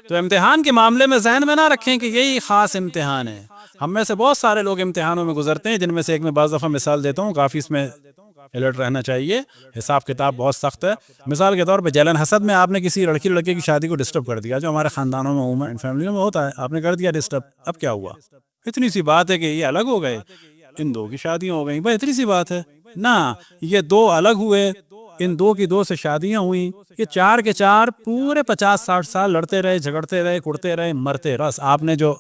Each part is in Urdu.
تو امتحان کے معاملے میں ذہن میں نہ رکھیں کہ یہی خاص امتحان ہے. ہم میں سے بہت سارے لوگ امتحانوں میں گزرتے ہیں، جن میں سے ایک میں بعض دفعہ مثال دیتا ہوں، کافی اس میں الرٹ رہنا چاہیے. حساب کتاب بہت سخت ہے. مثال کے طور پہ جلن حسد میں آپ نے کسی لڑکی لڑکے کی شادی کو ڈسٹرب کر دیا، جو ہمارے خاندانوں میں عموماً فیملیوں میں ہوتا ہے. آپ نے کر دیا ڈسٹرب، اب کیا ہوا؟ اتنی سی بات ہے کہ یہ الگ ہو گئے، ان دو کی شادیاں ہو گئیں، بھائی اتنی سی بات ہے نا. یہ دو الگ ہوئے، ان دو کی دو سے شادیاں ہوئیں، یہ چار کے چار پورے 50-60 سال لڑتے رہے، جھگڑتے رہے، کڑتے رہے، مرتے رہے. بس آپ نے جو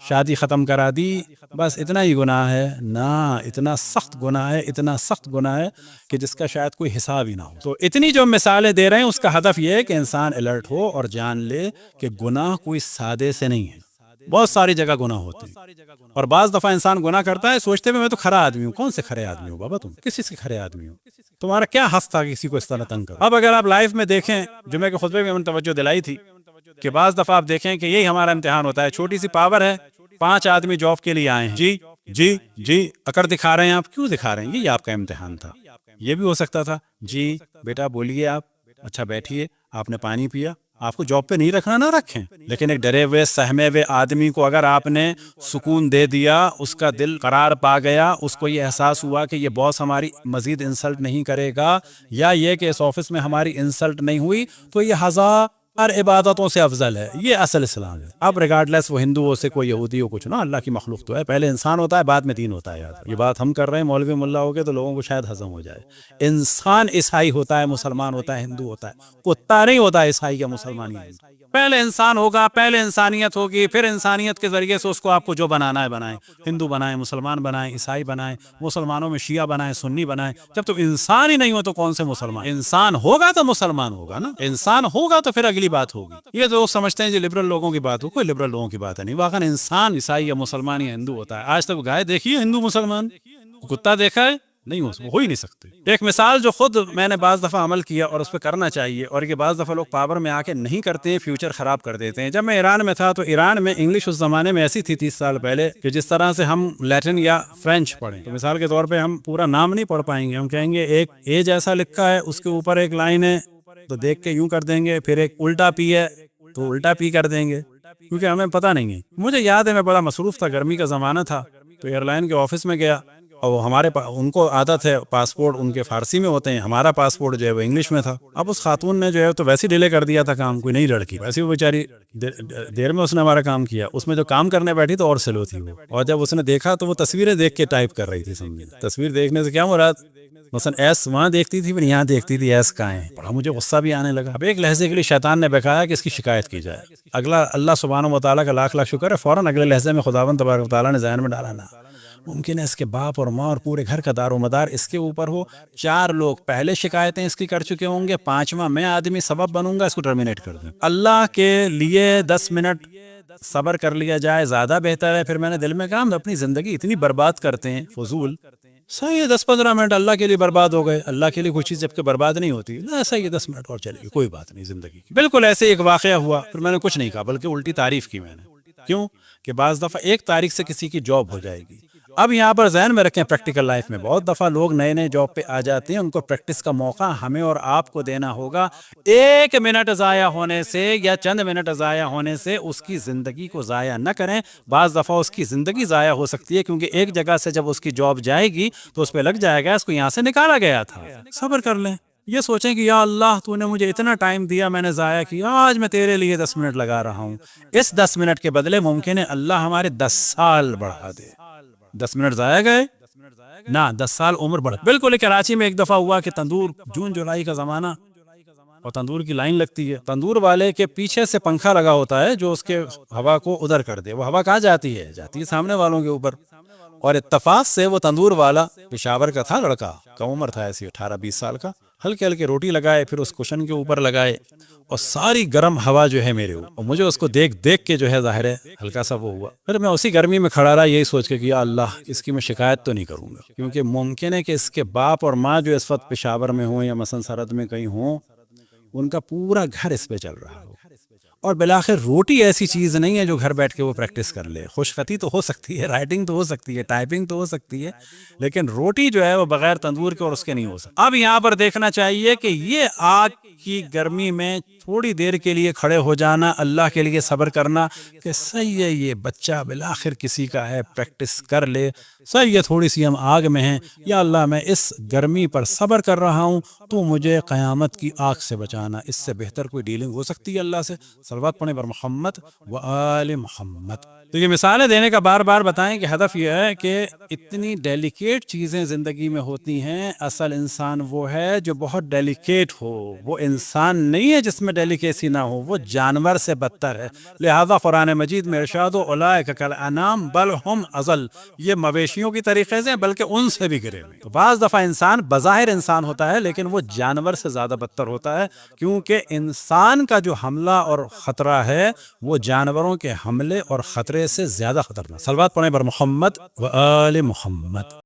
شادی ختم کرا دی، بس اتنا ہی گناہ ہے نا. اتنا سخت گناہ ہے، اتنا سخت گناہ ہے کہ جس کا شاید کوئی حساب ہی نہ ہو. تو اتنی جو مثالیں دے رہے ہیں، اس کا ہدف یہ ہے کہ انسان الرٹ ہو اور جان لے کہ گناہ کوئی سادے سے نہیں ہے. بہت ساری جگہ گناہ ہوتے ہیں، اور بعض دفعہ انسان گناہ کرتا ہے سوچتے ہوئے میں تو کھرا آدمی ہوں. کون سے کھرے آدمی ہو بابا؟ تم کسی سے کھرے آدمی ہو؟ تمہارا کیا حق تھا کسی کو اس طرح تنگ کرو؟ اب اگر آپ لائف میں دیکھیں، جمعے کے خطبے میں ہم نے توجہ دلائی تھی کہ بعض دفعہ آپ دیکھیں کہ یہی ہمارا امتحان ہوتا ہے. چھوٹی سی پاور ہے، 5 آدمی جاب کے لیے آئے ہیں، جی جی جی اکڑ دکھا رہے ہیں. آپ کیوں دکھا رہے ہیں؟ یہ آپ کا امتحان تھا. یہ بھی ہو سکتا تھا جی بیٹا بولیے آپ، اچھا بیٹھیے، آپ نے پانی پیا. آپ کو جاب پہ نہیں رکھنا، نہ رکھیں، لیکن ایک ڈرے ہوئے سہمے ہوئے آدمی کو اگر آپ نے سکون دے دیا، اس کا دل قرار پا گیا، اس کو یہ احساس ہوا کہ یہ باس ہماری مزید انسلٹ نہیں کرے گا، یا یہ کہ اس آفس میں ہماری انسلٹ نہیں ہوئی، تو یہ ہزار عبادتوں سے افضل ہے. یہ اصل اسلام ہے. اب ریگارڈلیس وہ ہندو ہو سے کوئی یہودی ہو، کچھ نا، اللہ کی مخلوق تو ہے. پہلے انسان ہوتا ہے، بعد میں دین ہوتا ہے. یاد یہ بات ہم کر رہے ہیں مولوی ملا ہو کے تو لوگوں کو شاید ہضم ہو جائے. انسان عیسائی ہوتا ہے، مسلمان ہوتا ہے، ہندو ہوتا ہے. کتا نہیں ہوتا عیسائی یا مسلمان یا ہندو. پہلے انسان ہوگا، پہلے انسانیت ہوگی، پھر انسانیت کے ذریعے سے اس کو آپ کو جو بنانا ہے بنائیں. ہندو بنائیں، مسلمان بنائیں، عیسائی بنائیں، مسلمانوں میں شیعہ بنائیں، سنی بنائیں. جب تو انسان ہی نہیں ہو تو کون سے مسلمان؟ انسان ہوگا تو مسلمان ہوگا نا. انسان ہوگا تو پھر اگلی بات ہوگی. یہ تو سمجھتے ہیں جو لبرل لوگوں کی بات ہو، کوئی لبرل لوگوں کی بات ہے نہیں. واقعا انسان عیسائی یا مسلمان یا ہندو ہوتا ہے. آج تک گائے دیکھی ہے ہندو مسلمان؟ کتا دیکھا ہے؟ نہیں، ہو ہی نہیں سکتے. ایک مثال جو خود میں نے بعض دفعہ عمل کیا اور اس پہ کرنا چاہیے، اور یہ بعض دفعہ لوگ پاور میں آ کے نہیں کرتے، فیوچر خراب کر دیتے ہیں. جب میں ایران میں تھا تو ایران میں انگلش اس زمانے میں ایسی تھی 30 سال پہلے کہ جس طرح سے ہم لیٹن یا فرینچ پڑھیں تو مثال کے طور پہ ہم پورا نام نہیں پڑھ پائیں گے. ہم کہیں گے ایک اے جیسا لکھا ہے، اس کے اوپر ایک لائن ہے تو دیکھ کے یوں کر دیں گے. پھر ایک الٹا پی ہے تو الٹا پی کر دیں گے، کیونکہ ہمیں پتہ نہیں ہے. مجھے یاد ہے میں بڑا مصروف تھا، گرمی کا زمانہ تھا، تو ایئر لائن کے آفس میں گیا، اور ہمارے ان کو عادت ہے پاسپورٹ ان کے فارسی میں ہوتے ہیں، ہمارا پاسپورٹ جو ہے وہ انگلش میں تھا. اب اس خاتون نے جو ہے تو ویسے ڈیلے کر دیا تھا کام، کوئی نئی لڑکی، ویسے وہ بیچاری دیر میں اس نے ہمارا کام کیا. اس میں جو کام کرنے بیٹھی تو اور سلو تھی وہ، اور جب اس نے دیکھا تو وہ تصویریں دیکھ کے ٹائپ کر رہی تھی. سمجھے تصویر دیکھنے سے کیا مراد؟ مثلا ایس وہاں دیکھتی تھی، پھر یہاں دیکھتی تھی ایس کہاں ہے. بڑا مجھے غصہ بھی آنے لگا. اب ایک لہجے کے لیے شیطان نے بہکایا کہ اس کی شکایت کی جائے. اگلا اللہ سبحانہ و تعالیٰ کا لاکھ لاکھ شکر ہے، فوراً اگلے لہجے میں خداوند تبارک و تعالیٰ نے ذہن میں ڈالا نا ممکن ہے اس کے باپ اور ماں اور پورے گھر کا دار و مدار اس کے اوپر ہو. 4 لوگ پہلے شکایتیں اس کی کر چکے ہوں گے، 5واں میں آدمی سبب بنوں گا، اس کو ٹرمینیٹ کر دیں. اللہ کے لیے 10 منٹ صبر کر لیا جائے زیادہ بہتر ہے. پھر میں نے دل میں کہا ہم اپنی زندگی اتنی برباد کرتے ہیں فضول. صحیح ہے 10-15 منٹ اللہ کے لیے برباد ہو گئے. اللہ کے لیے کوئی چیز جب کہ برباد نہیں ہوتی، صحیح ہے 10 منٹ اور چلے گی، کوئی بات نہیں زندگی کی. بالکل ایسے ایک واقعہ ہوا، پھر میں نے کچھ نہیں کہا بلکہ الٹی تعریف کی میں نے. کیوں کہ بعض دفعہ 1 تاریخ سے کسی کی جاب ہو جائے گی. اب یہاں پر ذہن میں رکھیں پریکٹیکل لائف میں بہت دفعہ لوگ نئے نئے جاب پہ آ جاتے ہیں، ان کو پریکٹس کا موقع ہمیں اور آپ کو دینا ہوگا. 1 منٹ ضائع ہونے سے یا چند منٹ ضائع ہونے سے اس کی زندگی کو ضائع نہ کریں. بعض دفعہ اس کی زندگی ضائع ہو سکتی ہے، کیونکہ ایک جگہ سے جب اس کی جاب جائے گی تو اس پہ لگ جائے گا اس کو یہاں سے نکالا گیا تھا. صبر کر لیں. یہ سوچیں کہ یا اللہ تو نے مجھے اتنا ٹائم دیا، میں نے ضائع کیا، آج میں تیرے لیے 10 منٹ لگا رہا ہوں. اس 10 منٹ کے بدلے ممکن ہے اللہ ہمارے 10 سال بڑھا دے. 10 منٹ ضائع گئے نہ 10 سال عمر بڑھ. بالکل کراچی میں ایک دفعہ ہوا کہ تندور، جون جولائی کا زمانہ، اور تندور کی لائن لگتی ہے. تندور والے کے پیچھے سے پنکھا لگا ہوتا ہے جو اس کے ہوا کو ادھر کر دے. وہ ہوا کہاں جاتی ہے؟ جاتی ہے سامنے والوں کے اوپر. اور اتفاق سے وہ تندور والا پشاور کا تھا، لڑکا کم عمر تھا، ایسی 18-20 سال کا. ہلکے ہلکے روٹی لگائے، پھر اس کوشن کے اوپر لگائے، اور ساری گرم ہوا جو ہے میرے اوپر، اور مجھے اس کو دیکھ کے جو ہے ظاہر ہے ہلکا سا وہ ہوا. پھر میں اسی گرمی میں کھڑا رہا یہی سوچ کے کہ یا اللہ اس کی میں شکایت تو نہیں کروں گا، کیونکہ ممکن ہے کہ اس کے باپ اور ماں جو اس وقت پشاور میں ہوں یا مثلا سرحد میں کہیں ہوں، ان کا پورا گھر اس پہ چل رہا ہو. اور بالآخر روٹی ایسی چیز نہیں ہے جو گھر بیٹھ کے وہ پریکٹس کر لے. خوش خطی تو ہو سکتی ہے، رائٹنگ تو ہو سکتی ہے، ٹائپنگ تو ہو سکتی ہے، لیکن روٹی جو ہے وہ بغیر تندور کے اور اس کے نہیں ہو سکتی. اب یہاں پر دیکھنا چاہیے کہ یہ آگ کی گرمی میں تھوڑی دیر کے لیے کھڑے ہو جانا، اللہ کے لیے صبر کرنا کہ صحیح ہے یہ بچہ بالآخر کسی کا ہے، پریکٹس کر لے، صحیح ہے تھوڑی سی ہم آگ میں ہیں، یا اللہ میں اس گرمی پر صبر کر رہا ہوں، تو مجھے قیامت کی آگ سے بچانا. اس سے بہتر کوئی ڈیلنگ ہو سکتی ہے اللہ سے؟ صلوات پڑھیں بر محمد و آل محمد. تو یہ مثالیں دینے کا بار بار بتائیں کہ ہدف یہ ہے کہ اتنی ڈیلیکیٹ چیزیں زندگی میں ہوتی ہیں. اصل انسان وہ ہے جو بہت ڈیلیکیٹ ہو، وہ انسان نہیں ہے جس میں ڈیلیکیسی نہ ہو، وہ جانور سے بدتر ہے. لہذا قرآن مجید میں ارشاد و اولئک کالانعام بل ہم اضل، یہ مویشیوں کی طریقے سے بلکہ ان سے بھی گرے ہوئے. تو بعض دفعہ انسان بظاہر انسان ہوتا ہے لیکن وہ جانور سے زیادہ بدتر ہوتا ہے، کیونکہ انسان کا جو حملہ اور خطرہ ہے وہ جانوروں کے حملے اور خطرے سے زیادہ خطرناک. صلوات پڑھیں بر محمد و آل محمد.